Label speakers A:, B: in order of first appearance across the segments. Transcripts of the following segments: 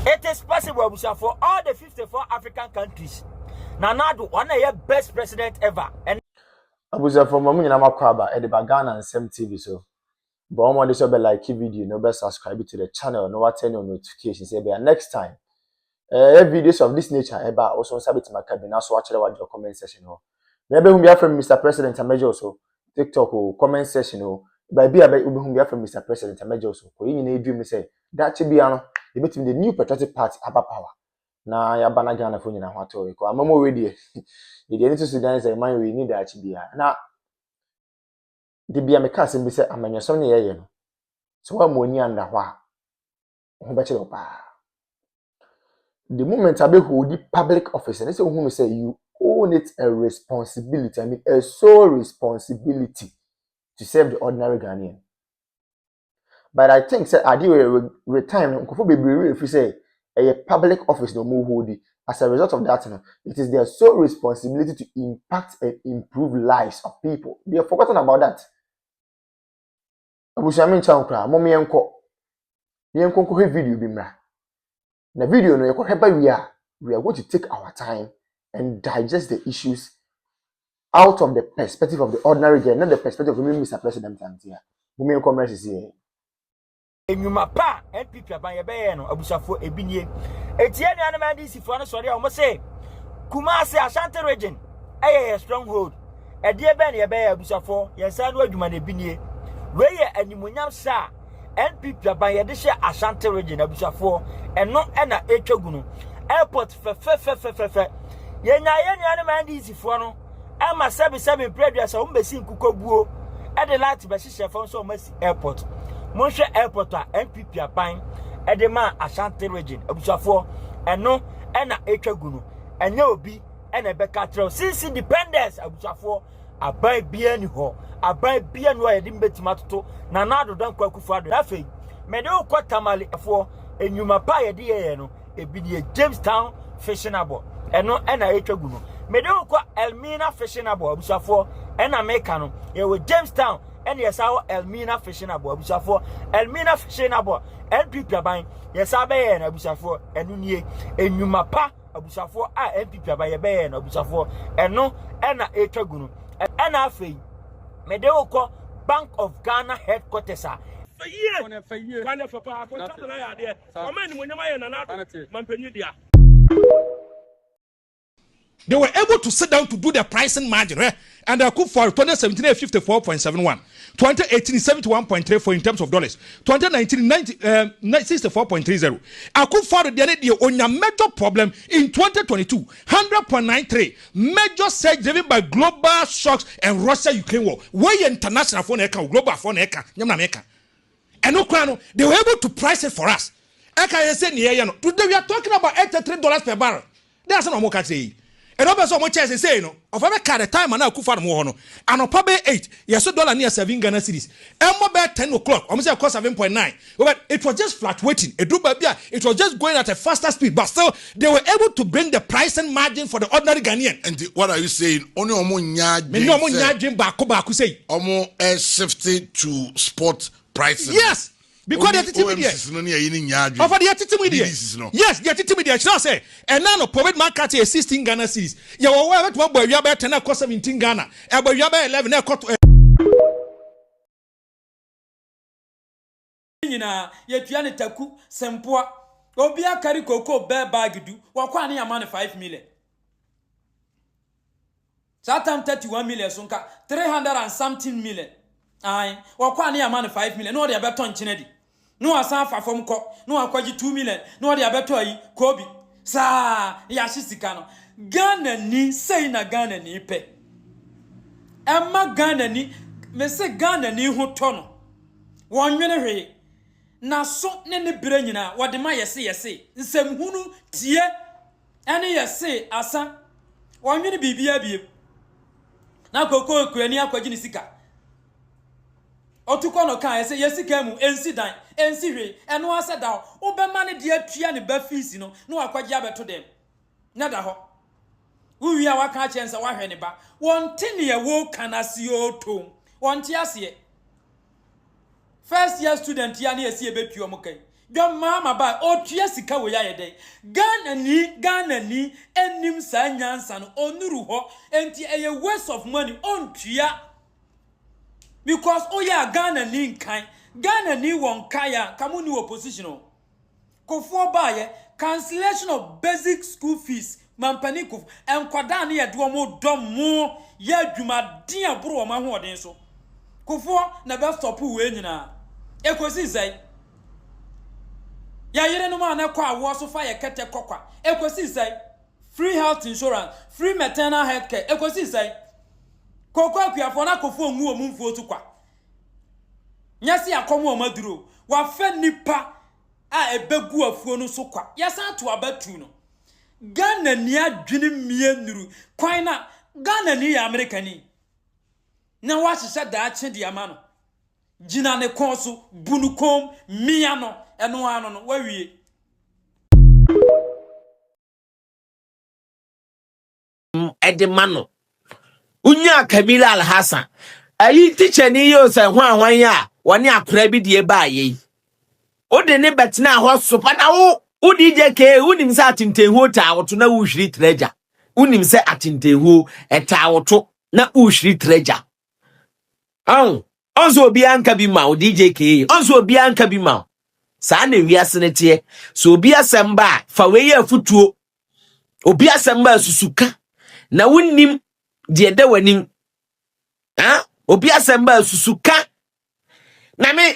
A: It is possible for all the 54 African countries. Nanado, one of your best president ever. And
B: Abuja from Mamunya Makwaba at the Bagana and Sem TV. So, but I'm this be like video, no be subscribe to the channel, no turn on notifications. Say next time. Videos of this nature, also submit to my cabinet. So watch your comment section. Maybe whom you from Mr. President and Major also TikTok or comment section. By be whom you from Mr. President and Major also. You need dream say that should be the new patriotic party about power. Na ya bana Ghana for you na what to I'm more ready. The need to Sudan say man we need that to be na the be a mekasim be say amanya some ye no. So what money under hwa. Ho be chelo pa. The moment I be hold the public office and say who say you own it a responsibility. I mean a sole responsibility to serve the ordinary Ghanaian. But I think say I do retirement nkofo bebree if you say a public office no more hold it. As a result of that, it is their sole responsibility to impact and improve lives of people. They have forgotten about that. Abushamin chankra, mommy enko. The enko video bimra. The video no we are going to take our time and digest the issues out of the perspective of the ordinary guy, not the perspective of Mr. President. Mommy enko message here.
A: Enyuma pa NPP abanye be no abusafo ebinie etie nuane man dis fo no sori o mo say Kumasi Ashanti region a stronghold e de be ne be abusafo yensa no adwuma na ebinie we ye animonyam sa NPP abanye de hye Ashanti region abusafo eno na etwagu no airport fe yenya ye nuane man dis fo no ama 77 previous o mbesi nkukobuo e de lati be hye fo so o masi airport Monshe airport a NPP apan edema Ashanti region abusafo eno na etwagu no enye obi na beka tro since independence abusafo aban bia ni ho aban bia no ye dimbetima toto na nado dan kwakufu ado afei mede ukọ tamale afo enyuma pa ye de ye no ebi ni Jamestown fashionable eno na etwagu no mede ukọ Elmina fashionable abusafo na meka no ye we Jamestown and yes, our Elmina fashionable, abusafo, Elmina fashionable, NPP aban, yes, I be and abusafo, and unye, and you mapa, abusafo, NPP by a bay and abusafo, and no, and a etagunu, and a fee. Medeo Bank of Ghana headquarters. For years, one of a idea. A man when you're
C: they were able to sit down to do the pricing margin, and they could for 2017 54.71, 2018 71.34 in terms of dollars, 2019 64.30. I could for the only major problem in 2022 100.93 major surge driven by global shocks and Russia-Ukraine war. Where international phone global phone and no they were able to price it for us. Today we are talking about $83 per barrel. That's not more can say. And also much as say no of every car time and now kufa no no and probably 8 yes dollar near 7 Ghana cedis and more about 10 o'clock almost cost 7.9 but it was just fluctuating it was just going at a faster speed but still they were able to bring the price and margin for the ordinary Ghanaian. And what are you saying? Only omo baako say omo shifting to spot prices. Yes. Because they're teaching me yes, they're teaching me say, and now no private market is 16 Ghana cedis. You are what boy, you are 10 cost 17 Ghana, and you are 11 cost.
D: Yet taku sempoa obia carry cocoa bear bag do wakwani a man 5 million. Satam 31 million sunka 300 and something million. Aye, wakwani a man 5 million. No, they are better on Chinedi. No asafa from ko no akwaji 2 million no de abeto yi kobi sa ya shisika no Ghana ni sei na Ghana ni pe emma Ghana ni me se Ghana ni ho to no wonwene hwe na so ne bere nyina wode ma yese nsem hunu tie ene yese asa wonwene bibia biem na kokko kurani akwaji ni sika otuko no kan ese yesika mu ensi dan ensi hwe eno ase da obema ne de atua ne ba fees no na wakwaje abeto dem na da ho uwi a waka chensa wahwe ne ba wonte ne ye wo kanase otom wonte ase first year student ya na esi ebetuo mo kai Dwa mama ba otua sika wo ya yede. Ghana ni enim sa nyansa no onuru ho enti eye waste of money ontua. Because oya Ghana ni nkan. Ghana ni won kaya kamu ni opposition. Kofo ba ye cancellation of basic school fees. Mampani kof enkwada na ye de omo dom mo ye adwuma din aburo ma ho oden so. Kofo na be stop we nyina. Ekosi sai. Ya yere no ma na kwa wo so fa ye kete kokwa. Ekosi sai. Free health insurance, free maternal health care. Ekosi sai. Koko akuafo na kofo nwu omumfuo tukwa. Nyasi akomo omaduro. Wa fe nipa a ebegu afuo no so kwa. Yasa to abatu no. Ghana ni adwene mienuru. Kwan na Ghana ni ya Amerikani. Na wa hihye da ache di ama no. Jina ne konso bunukom mia no eno ano no wawie.
E: Edemano. Unya Kamila Al-Hassan. Ayi teacher ni yo se hwan ya woni akora bi de ba ye. O de ne betina ho sopa na wo DJ K unim se atintenhu ta woto na wuhwiri treasure. Unim se atintenhu eta woto na wuhwiri treasure. Onzo obi anka bi ma o DJ K. Onzo obi anka bi ma. Sa na wiase ne tie. So obi asamba fa we ye afutuo. Obi asamba susuka. Na wunnim de da wanim. Obi asamba susuka. Na me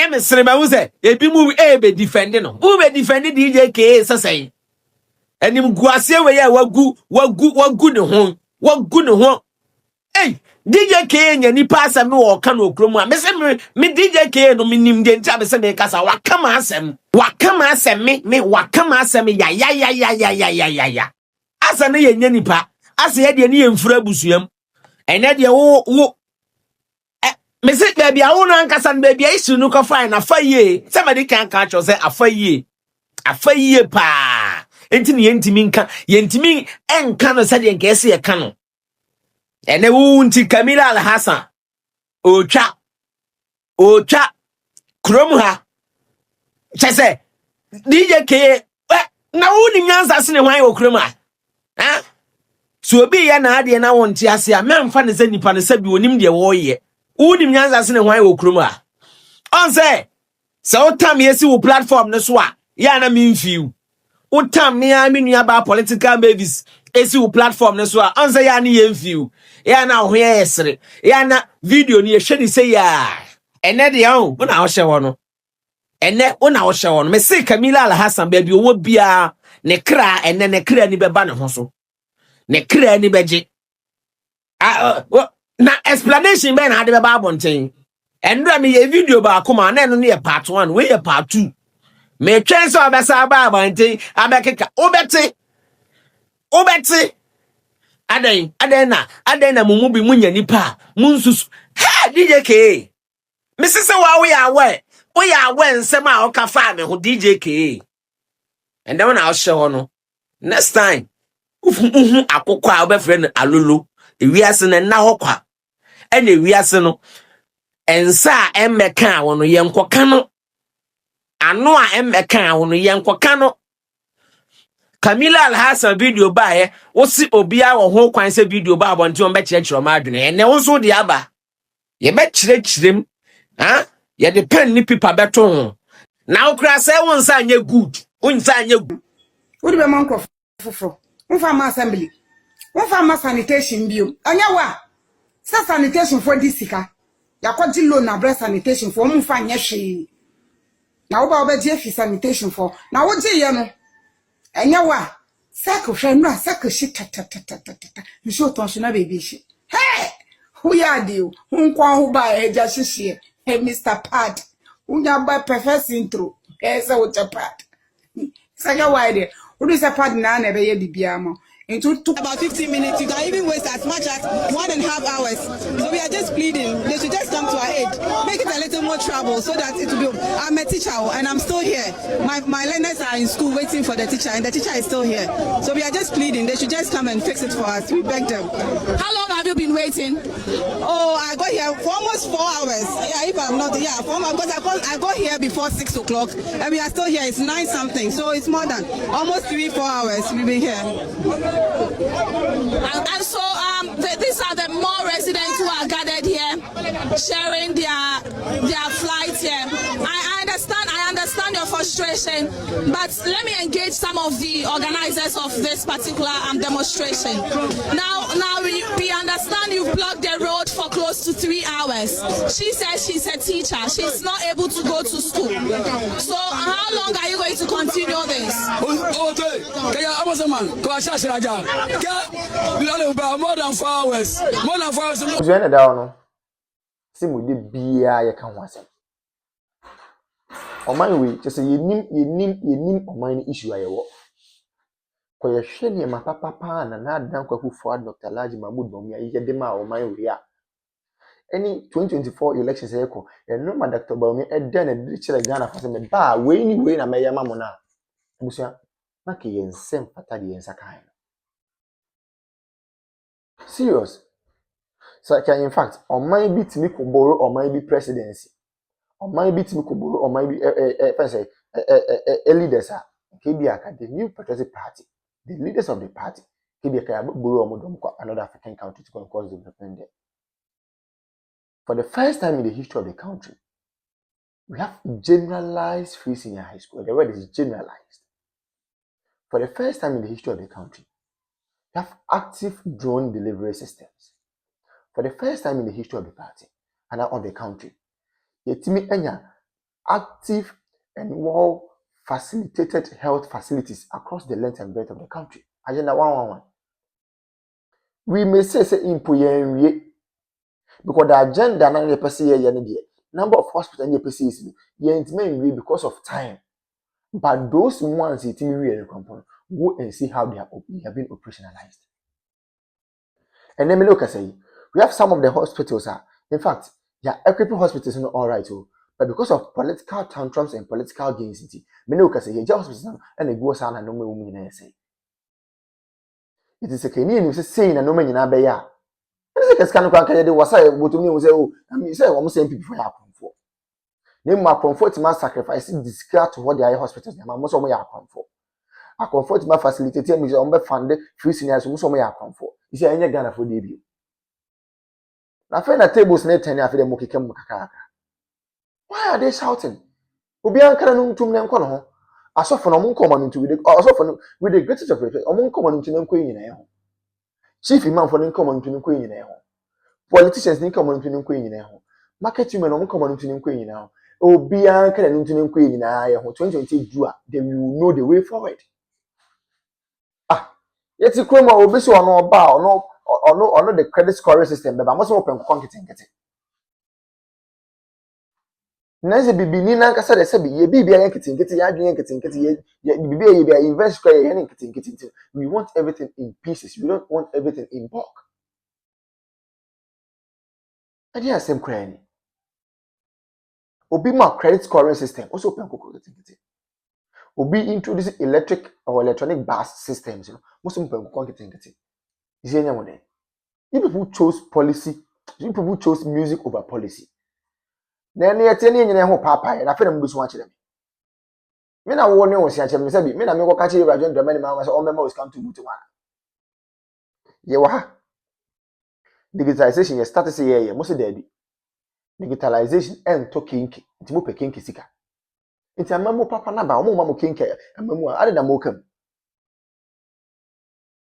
E: me srema wo se ebi mu be defend no. Wo be defend DJ K sasai. Enim guase we ya wagu ne ho. Wagu ne ho. Hey, DJ K nya nipa asem no wo ka no okromu a. Me se me DJ K no minim de ntia be se me kasa wakama asem. Wakama asem me wakama asem ya. Asa ne ye nya nipa. Asa ye de ne ye mfura busuam. Ene de wo me say baby I won ankasa no baby isu no ko fine na faye. Somebody can catch us say afaye. Afaye pa. Enti ne yentimi nka. Yentimi enka no say de nka ese ye ka no. Ene wo nti Kamila Al-Hassan. Ocha krom ha. Chese DJ K na wo ni nyansa se ne hwan wo krom ha. So obi ya na ade na wonti ase a memfa ne se nipa ne sabi onim de wo ye. Unim nyanza se ne hwan wo krom a. On say utam yesi wo platform ne so a ya na memfiu. Utam me a me nua ba political babies esi wo platform ne so a on say ya na yemfiu. Ya na ho ye S0rry. Ya na video ni ehwe ni say ya. Ene de ho na wo hye wo no. Ene wo na wo hye wo no. Me say Kamila Al-Hassan baby owo bia ne kra ene ne kra ni beba ne ho so. Ne kra ni beje. Na explanation be na de be abonten. Endra me ye video ba akoma na no ne part 1 we ye part 2. Me twen so obesa ba abonten abekeka obeti. Aden na mumu bi munya nipa munsusu. Ha DJ K. Me sese wa we awe nsem a o ka fa me ho DJ K. And then na o hye ho no. Next time ufu akokwa a obefre no alolo. Ewiase na ho kwa. Ene wiase no ensa emmeka wono yenkoka no ano a emmeka wono yenkoka no. Kamila Al-Hassan video ba wo si obia wo ho kwan se video ba abonti on be kirechiro ma adwene ene wo so de aba ye be kirechirem ye de pen ni paper beto ho na wo kra se won sa anya good unsa anya good
F: wo de be man ko foforo won fa ma assembly won fa ma sanitation bio anya wa sa sanitation for disika yakwaji loan na breast sanitation for mu fa nya hwe na wo ba obeje fi sanitation for na wo je ye no anya wa sako hwe no sako shi ta nso tonshina baby shi hey who ya dio nkwa ho ba eja hihie hey Mr. Pad unya ba perfect intro say what a pad sanya wide wo do say pad na be ye bibia mo It took about 15 minutes. You can even waste as much as 1.5 hours. So we are just pleading. They should just come to our aid. Make it a little more trouble so that it will be. I'm a teacher and I'm still here. My learners are in school waiting for the teacher, and the teacher is still here. So we are just pleading. They should just come and fix it for us. We beg them. How long have you been waiting? Oh, I got here for almost 4 hours. Yeah, if I'm not, yeah, 4 hours. Because I got here before 6 o'clock, and we are still here. It's 9 something. So it's more than almost 3-4 hours we've been here. And so these are the more residents who are gathered here, sharing their flight here. I understand your frustration, but let me engage some of the organizers of this particular demonstration. Now we understand you've blocked the road for close to 3 hours. She says she's a teacher. She's not able to go to school. So how long are you going to continue this?
G: Amasaman, more than 4 hours. More than 4 hours.
B: Join down. See we dey bia ye kan ho asem. Oman we just say yenim oman issue ayewo. Ko ye hwe ne ma papa na adan kwaku for Dr. Laji Mahmood Bawumia ye de ma oman we a. Any 2024 elections eko, e no ma Dr. Bawumia e den e de kire Ghana for say me ba we na me yama mo na. Busia na ke yensem fata de yensa kan. Serious. So in fact, on my bit me could borrow or my be presidency. On my bit me could borrow or my be leaders are KBA, the new patriotic party, the leaders of the party, KBA borrow another African country to cause development there. For the first time in the history of the country, we have generalized free senior high school. The word is generalized. For the first time in the history of the country, we have active drone delivery systems. For the first time in the history of the party and of the country, yetimi enya active and well facilitated health facilities across the length and breadth of the country. Agenda 111. We may say impo yenwie because the agenda na the person here number of hospitals and the is yentime because of time. But those ones yetimi we go and see how they have been operationalized. And then me look say we have some of the hospitals in fact, yeah, equipping hospitals are all right, but because of political tantrums and political gains, many can say, yeah, hospitals and they go on and no women say. It is a Kenyan who saying and no man in Abaya. This is a kind of candy was I would to me was I mean, say almost same people for for. Name my comfort my sacrificing discard to what the hospitals are most of my account for. I comfort my facilitating me on funded free seniors most of my account for. You see, any Ghana for debut. Na fe na tables na tani afi dem mokekam kakaka. Why are they shouting? Obi ankara no ntum ne nko no ho. Asofo no mo nkoma no ntu asofo no with the greatest of respect, omo nkoma no ntu ne nko nyina ho. Chief imam for ne nkoma no ntu ne nko nyina ho. Politicians ne nkoma no ntu ne nko nyina ho. Market women no nkoma no ntu ne nko nyina ho. Obi ankara no ntu ne nko nyina ye ho. 2020 dua, they will know the way forward. Yeti kroma obi so ono ba ono the credit scoring system be ba mo so open konketenkete. Nanze bibini na nkasa de se bi ye bibia yanketenkete ya adwen yanketenkete ye bibia ye bia invest square ye yanketenkete. We want everything in pieces. We don't want everything in bulk. Adi asem kra ni. Obi ma credit scoring system also open konketenkete. Obi introduce electric or electronic bus systems, most of them konketenkete. Is any one there? You people chose policy, you people chose music over policy. Then you tell me ho papa, and I feel I'm going to watch them. Me na wo ne wo sia chem se bi me na me ko ka che Ibrahim Dramani ma so o mema was come to mutu wa. Ye wa ha. Digitalization ye start say ye mo se da bi. Digitalization en to kinki, nti mo pe kinki sika. Nti amamu papa na ba o mo ma mo kinki amamu a ade da mo kam.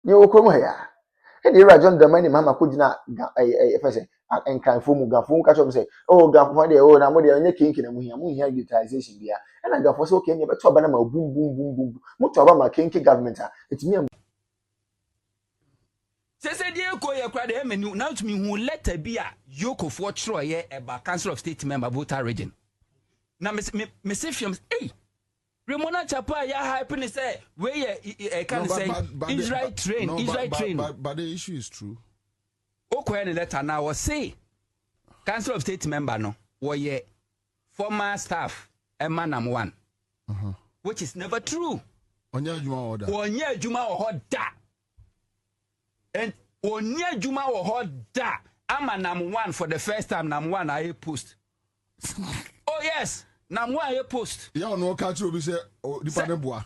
B: Ye wo ko mo ya. E dey Ibrahim Dramani mama ko gina efese enkanfo mu gafo ka chom say oh gafo dey oh na mo dey onye kinki na mo hia digitalization bia. And I gafo say okay nye beto aba na ma boom boom. Mo to aba ma kinki government a etimi
H: Sese die ko ye kra de menu now to me who letter bi a Y0uth for tro ye eba council of state member voter region. Na me se fiam hey Ramona Chapa ya hype say where can say Israel train Israel train.
I: But the issue is true.
H: Okay, the letter now was say Council of State member no were former staff Emanam 1, which is never true.
I: Onya Juma order.
H: Onya Juma or da. And Onya Juma or da. Amanam 1 for the first time. Nam 1 I post. Oh yes, Nam 1 I post.
I: Yeah, no catch you. We say, oh, the panel boy.